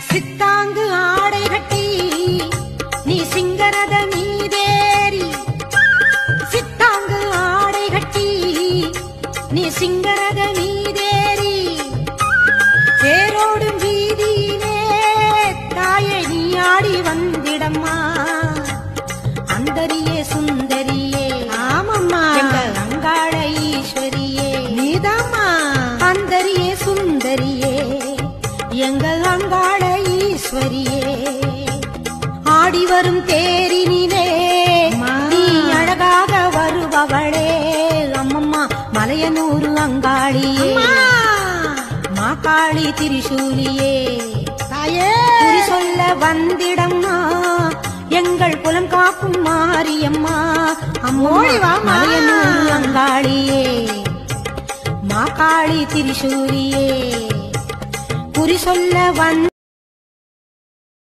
சித்தாங்கு ஆடை கட்டி நீ சிங்கரத மீதேறி சித்தாங்கு ஆடை கட்டி நீ சிங்கரத மீதேறி தேரோடும் வீதியிலே தாயை நீ ஆடி வந்திடம்மா அந்தரியே சுந்தரியே ஆமம்மா எங்கள் அங்காள ஈஸ்வரியே நீதாம்மா அந்தரியே சுந்தரியே எங்கள் அங்காள ஈஸ்வரியே ஆடி வரும் தேரினிலே நீ அழகாக வருபவளே அம்மம்மா மலையனூரு அங்காளியே மாகாளி திரிசூலியே குறி சொல்ல வந்திடம்மா எங்கள் குலம் காக்கும் மாரியம்மா மலையனூரு அங்காளியே மாகாளி திரிசூலியே குறி சொல்ல